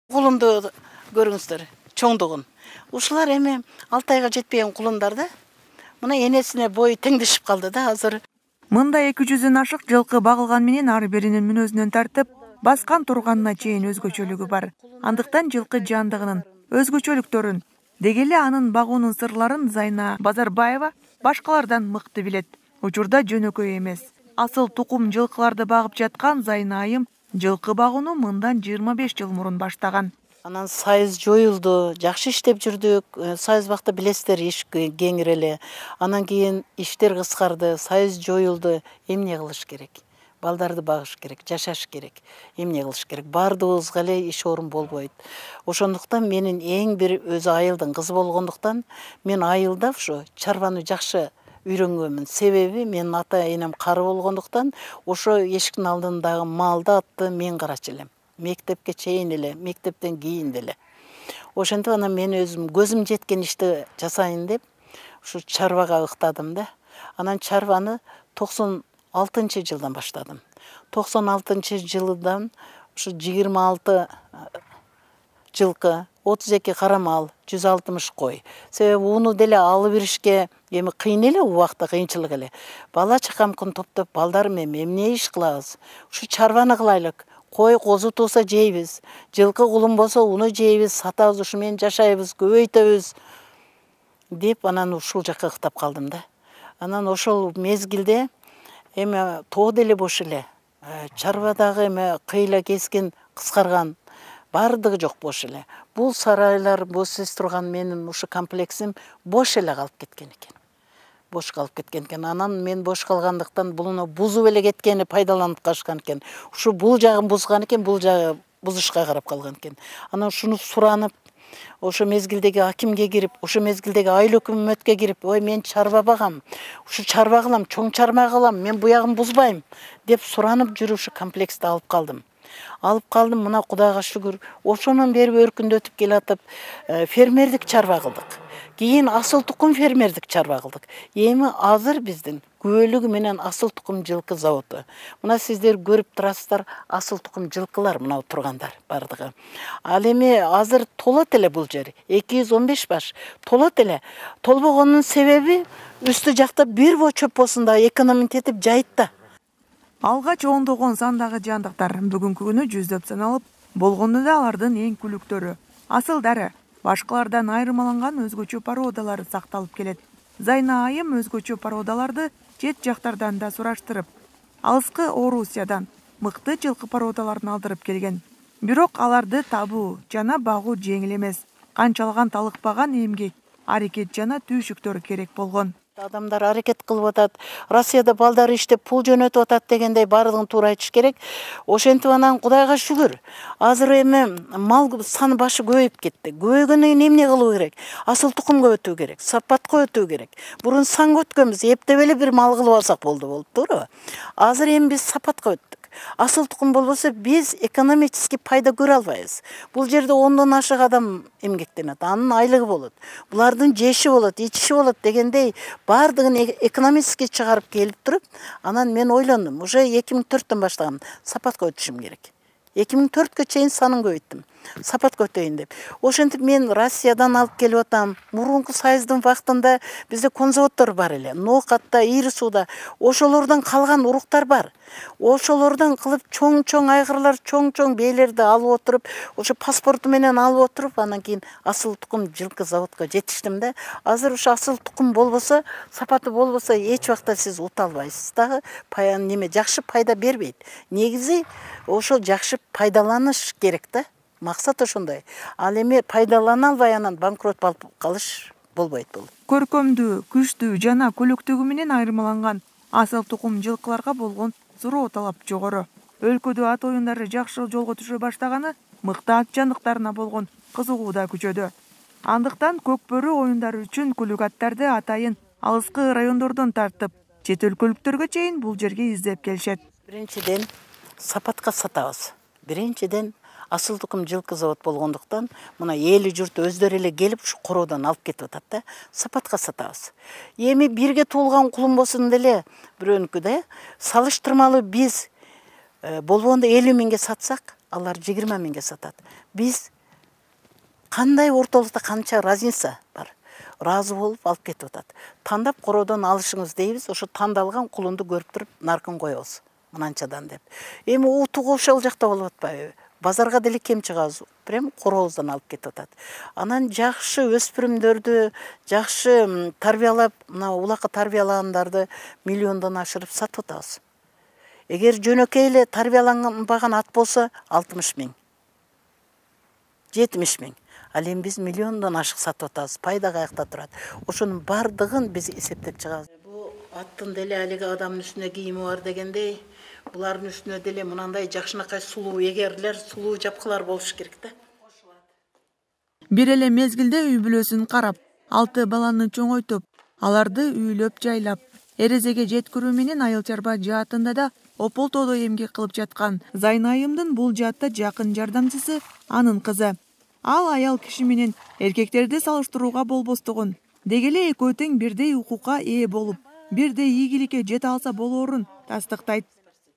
Кулунду көрүңүздөр, чоңдугун. Ушулар эми 6 айга жетпеген кулундар да. Мына энесине бою теңдешип калды да азыр. Мында 200-дөн ашык жылкы багылган менен ар биринин мүнөзүнөн тартып, баскан турганына чейин өзгөчөлүгү бар. Андыктан жылкы жандыгынын өзгөчөлүктөрүн, деги эле анын багуунун сырларын Зайна Базарбаева башкалардан мыкты билет. Учурда жөнөкөй эмес. Асыл тукум жылкыларды багып жаткан Зайна айым жылкы багууну мындан 25 жыл мурун баштаган. Анан сайыз жоюлду, жакшы иштеп жүрдүк. Сайыз бакта билесиздер, иш кеңир эле. Анан кийин иштер кыскарды, сайыз жоюлду. Эмне кылыш керек? Балдарды багыш керек, жашаш керек. Эмне кылыш керек? Бардыгыбызга эле иш орун болбойт. Ошондуктан менин эң бир өзү айылдын кызы болгондуктан мен айылда ушу чарбаны жакшы үйрөнгөнмүн. Себеби менин ата энем кары болгондуктан ошо эшиктин алдындагы малды, атты мен карачу элем. Мектепке чейин эле, мектептен кийин деле. Ошентип анан мен өзүм көзүм жеткен ишти жасайын деп ушу чарбага ыктадым да. Анан чарбаны 96-жылдан баштадым. 96-жылдан ушу 26 жылкы, 32 карамал, 160 кой. Себеби уну деле алып беришке эми кыйын эле, убакта кыйынчылык эле. Бала чакамкын топтоп, балдар менен эмне иш кылабыз? Ушу чарбаны кылайлык. Кой козу тууса жейбиз, жылкы кулун болсо уну жейбиз, сатабыз, ушу менен жашайбыз, көбөйтөбүз деп анан ушул жакка ыктап калдым да. Анан ошол мезгилде эми тоо деле бош эле. Чарбадагы эми кыйла кескен, кыскарган бардыгы жок, бош эле. Бул сарайлар, бош эс турган менин ушу комплексим бош эле калып кеткен экен. Бош калып кеткен экен. Анан мен бош калгандыктан буну бузуп эле кеткени пайдаланып калышкан экен. Ушу бул жагын бузган экен, бул жагы бузушка карап калган экен. Анан ушуну суранып, ошо мезгилдеги акимге кирип, ошо мезгилдеги айыл өкмөткө кирип, ой мен чарба багам, ушу чарба кылам, чоң чарба кылам, мен бу ягын бузбайм деп суранып жүрүп ушу комплексти алып калдым. Мына Кудайга шүгүр. Ошонун бери өркүндөтүп келатып, фермердик чарба кылдык. Кийин асыл тукум фермердик чарба кылдык. Эми азыр биздин күбөлүгү менен асыл тукум жылкы заводу. Мына сиздер көрүп турасыздар, асыл тукум жылкылар мына тургандар бардыгы. Ал эми азыр толот эле бул жер. 215 баш толот эле. Толбогонунун себеби үстү жакта бир бо чөп болсун да экономить этип жайыт да. Алгач ондогон сандагы жандыктар бүгүнкү күнү жүздөп саналып, болгону да алардын эң күлүктөрү. Асылдары башкалардан айырмаланган өзгөчө породалары сакталып келет. Зайна айым өзгөчө породаларды чет жактардан да сураштырып, алыскы Орусиядан мыкты жылкы породаларын алдырып келген. Бирок аларды табуу жана багуу жеңил эмес. Канчалган талыкпаган эмгек, аракет жана түйшүктөр керек болгон. Адамдар аракет кылып атат, Россияда балдар иштеп пул жөнөтүп атат дегендей бардыгын туура айтыш керек. Ошентип анан Кудайга шүгүр. Азыр эми мал саны башы көбөйүп кетти. Көбөйгөндөн кийин эмне кылуу керек? Асыл тукумга өтүү керек, сапатка өтүү керек. Бурун саңга өткөнбүз, эптеп эле бир мал кылып алсак болуп, туурабы? Азыр эми биз сапатка өттүк. Асыл тукум болбосо биз экономический пайда көрө албайбыз. Бул жерде 10дон ашык адам эмгектенет, анын айлыгы болот. Булардын жеши болот, ичиши болот дегендей бардыгын экономический чыгарып келип туруп, анан мен ойлондум, уже 2004-төн баштагам, сапатка өтүшүм керек. 2004-кө чейин санын көбөйттүм. Сапатка өтөйүн деп. Ошентип мен Россиядан алып келип атам. Мурунку сайыздын вактында бизде конзаводдор бар эле. Ноокатта, Ири-сууда ошолордон калган уруктар бар. Ошолордон кылып чоң-чоң айгырлар, чоң-чоң бээлерди алып отуруп, ошо паспорту менен алып отуруп, анан кийин асыл тукум жылкы заводко жетиштим да. Азыр ушу асыл тукум болбосо, сапаты болбосо эч вакытта сиз ута албайсыз дагы, жакшы пайда бербейт. Негизи ошол жакшы пайдаланыш керек да. Максат ошондой. Ал эми пайдалана албай анан банкрот болуп калыш болбойт бул. Көркөмдүү, күчтүү жана көлөктөгү менен айырмаланган асыл тукум жылкыларга болгон суроо талап жогору. Өлкөдө ат оюндары жакшы жолго түшө баштаганы мыкты ат жандыктарына болгон кызыгуу да күчөдү. Андыктан көкбөрү оюндары үчүн күлүк аттарды атайын алыскы райондордон тартып, чет өлкөлүктөргө чейин бул жерге издеп келишет. Биринчиден сапатка сатабыз. Биринчиден асыл тукум жылкы завод болгондуктан мына эли журт өздөрү эле келип ушу короодон алып кетип атат да. Сапатка сатабыз. Эми бирге туулган кулум болсун деле бирөөнүкү да, салыштырмалуу биз болбогондо 50 миңге сатсак, алар 20 миңге сатат. Биз Кандай ортолукта канча разница бар. Разы болуп алып кетип атат. Тандап короодон алышыңыз дейбиз, ошо тандалган кулунду көрүп туруп наркын коебуз. Мынанчадан деп. Эми утугу ошол жакта болуп атпайбы? Базарга деле кем чыгабыз. Прям корообуздан алып кетип атат. Анан жакшы өспүрүмдөрдү жакшы тарбиялап, мына улакка тарбиялагандарды миллиондон ашырып сатып атабыз. Эгер жөнөкөй эле тарбияланбаган ат болсо 60 миң. 70 миң. Ал эми биз миллиондон ашык сатып атабыз. Пайда каякта турат. Ошонун бардыгын биз эсептеп чыгабыз. Бул аттын деле алиги адамдын үстүнө кийими бар дегендей, булардын үстүнө деле мынандай жакшынакай сулуу эгерлер, сулуу жапкылар болуш керек да. Бир эле мезгилде үй бүлөсүн карап, 6 баланы чоңойтуп, аларды үйлөп жайлап, эрезеге жеткирүү менен айыл чарба жаатында да ополтоодо эмгек кылып жаткан Зайнайымдын бул жаатта жакын жардамчысы анын кызы. Ал аял киши менен эркектерди салыштырууга болбостугун, деги эле экөө тең бирдей укукка ээ болуп, бирдей ийгиликке жете алса болоорун тастыктайт.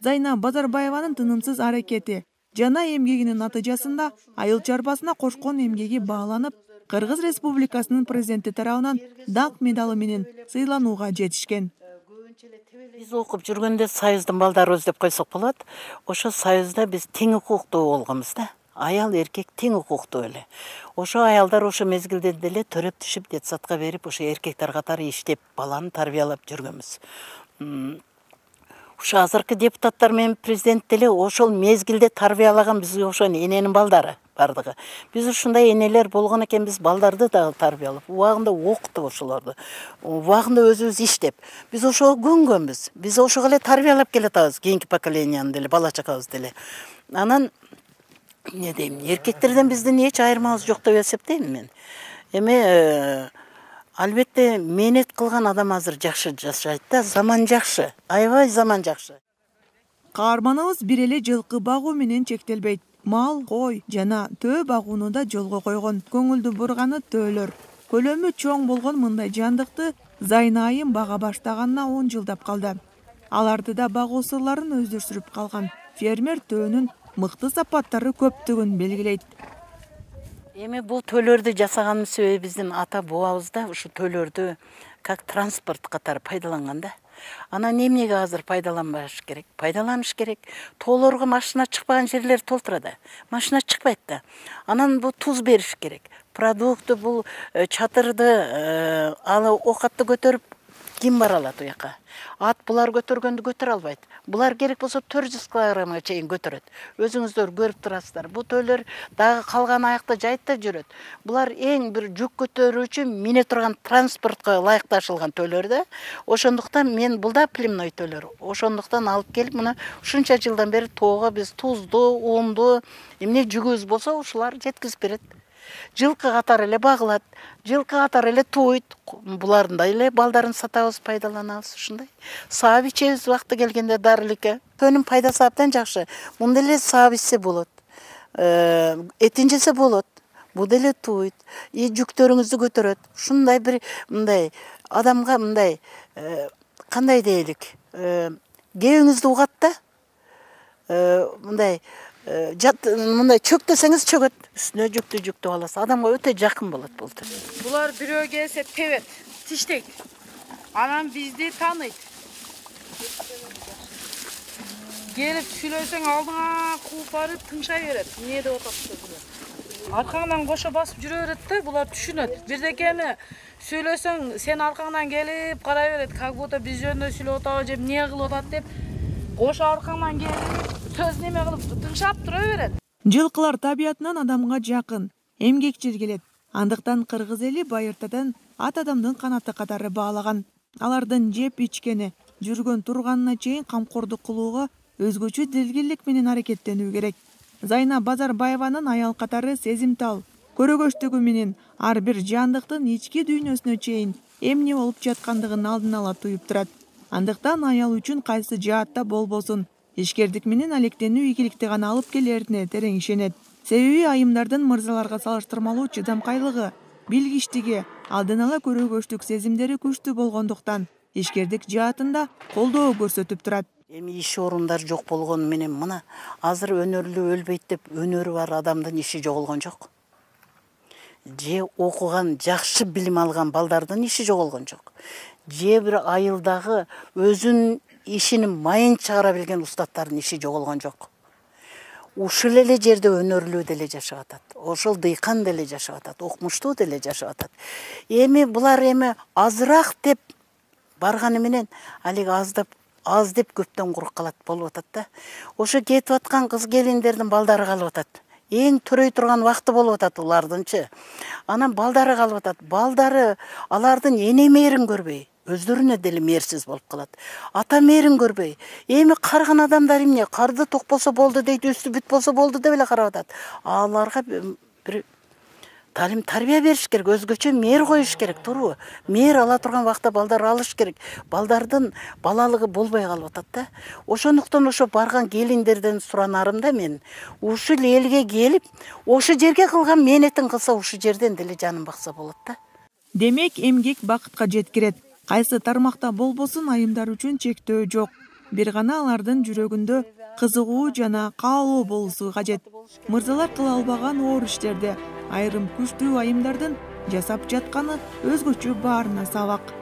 Зайна Базарбаеванын тынымсыз аракети жана эмгегинин натыйжасында айыл чарбасына кошкон эмгеги бааланып, Кыргыз Республикасынын президенти тарабынан даңк медалы менен сыйланууга жетишкен. Биз окуп жүргөндө союздун балдарыбыз деп койсок болот. Ошо союзда биз тең укуктуу болгонбуз да. Аял эркек тең укуктуу эле. Ошо аялдар ошо мезгилде деле төрөп түшүп детсадка берип, ошо эркектер катары иштеп, баланы тарбиялап жүргөнбүз. Ошо азыркы депутаттар менен президент деле ошол мезгилде тарбиялаган биз ошо эненин балдары бардыгы. Биз ушундай энелер болгон экен, биз балдарды дагы тарбиялап, убагында окуттук ошолорду. Убагында өзүбүз иштеп, биз ошого көнгөнбүз. Биз ошого эле тарбиялап келатабыз, кийинки поколенияны деле, бала чакабыз деле. Анан не дейм, эркектерден биздин эч айырмабыз жок деп эсептейм мен. Эми албетте мээнет кылган адам азыр жакшы жашайт да, заман жакшы, аябай заман жакшы. Каарманыбыз бир эле жылкы багуу менен чектелбейт. Мал, кой жана төө багууну да жолго койгон. Көңүлдү бурганы төөлөр. Көлөмү чоң болгон мындай жандыкты Зайнайым бага баштаганына 10 жылдап калды. Аларды да багуу сырларын өздөрүшүп калган. Фермер төөнүн мыкты сапаттары көптүгүн белгилейт. Эми бул төлөрдү жасаганын себеби биздин ата бабабыз да ушу төлөрдү как транспорт катары пайдаланган да. Анан эмнеге азыр пайдаланбаш керек? Пайдаланыш керек. Тоолорго машина чыкпаган жерлер толтурат. Машина чыкпайт да. Анан бул туз бериш керек. Продукты бул чатырды, окатты көтөрүп ким бара алат у жака? Ат булар көтөргөндү көтөрө албайт. Булар керек болсо 400 килограммга чейин көтөрөт. Өзүңүздөр көрүп турасыздар. Бул төлөр дагы калган аякта жайыта жүрөт. Булар эң бир жүк көтөрүүчү мине турган транспортко ылайыкташылган төлөр да. Ошондуктан мен бул да племной төлөр. Ошондуктан алып келип мына ушунча жылдан бери тоого биз тузду, унду, эмне жүгүбүз болсо ушулар жеткизип берет. Жылкы катары эле багылат, жылкы катары эле тууйт. Булардын да эле балдарын сатабыз, пайдаланабыз ушундай. Саап ичебиз вакыты келгенде дарыликке. Төнүн пайдасы абдан жакшы. Мунда эле саап ичсе болот. Этин жесе болот. Бул деле тууйт. Жүктөрүңүздү көтөрөт. Ушундай бир мындай адамга мындай кандай дейлик? Кебиңизди угат да. Мындай мындай чөктөсөңүз чөгөт, үстүнө жүктү аласыз. Адамга өтө жакын болот бул. Булар бирөө келсе тебет, тиштейт. Анан бизди тааныйт. Келип сүйлөсөң алдыңа кууп барып тыңшай берет. Эмне деп атат? Аркаңдан кошо басып жүрө берет да, булар түшүнөт. Бирдекени сүйлөсөң, сен аркаңдан келип карай берет. Как будто биз жөнүндө сүйлөп атабы же эмне кылып атат деп. Кошо аркаңдан келип сөз неме кылып тыңшап тура берет. Жылкылар табиятынан адамга жакын, эмгекчил келет. Андыктан кыргыз эли байыртадан ат адамдын канаты катары баалаган. Алардын жеп ичкени, жүргөн турганына чейин камкордук кылууга өзгөчө дилгирлик менен аракеттенүү керек. Зайна Базарбаеванын аял катары сезимтал, көрөгөчтүгү менен ар бир жандыктын ички дүйнөсүнө чейин эмне болуп жаткандыгын алдын ала туюп турат. Андыктан аял үчүн кайсы жаатта болбосун ишкердик менен алектенүү ийгиликти гана алып келерине терең ишенет. Себеби айымдардын мырзаларга салыштырмалуу чыдамкайлыгы, билгичтиги, алдын ала көрөгөчтүк сезимдери күчтүү болгондуктан ишкердик жаатында колдоо көрсөтүп турат. Эми иш орундар жок болгону менен мына азыр өнөрлүү өлбөйт деп өнөрү бар адамдын иши жоголгон жок. же окуган, жакшы билим алган балдардын иши жоголгон жок. Же бир айылдагы өзүнүн ишинин майын чыгара билген устаттардын иши жоголгон жок. Ушул эле жерде өнөрлүү деле жашап атат. Ошол дыйкан деле жашап атат, окумуштуу деле жашап атат. Эми булар азыраак деп барганы менен алиги аз деп көптөн курук калат болуп атат да. Ошо кетип аткан кыз келиндердин балдары калып атат. Эң төрөй турган вакыты болуп атат улардынчы. Анан балдары калып атат. Балдары алардын эне мээрин көрбөй, өздөрүнө деле мээрсиз болуп калат. Ата мээрин көрбөй. Эми карган адамдар эмне? Карды ток болсо болду дейт, үстү бүт болсо болду деп эле карап атат. Аларга бир талим тарбия бериш керек, өзгөчө мээр коюш керек, туурабы? Мээр ала турган вакытта балдар алыш керек. Балдардын балалыгы болбой калып атат да. Ошондуктан ошо барган келиндерден суранарым да мен, ушул элге келип, ошо жерге кылган мээнетин кылса, ушул жерден деле жанын бакса болот да. Демек, эмгек бакытка жеткирет. Кайсы тармакта болбосун айымдар үчүн чектөө жок. Бир гана алардын жүрөгүндө кызыгуу жана каалоо болушу кажет. Мырзалар кыла албаган оор иштерде айрым күчтүү айымдардын жасап жатканы өзгөчө баарына сабак.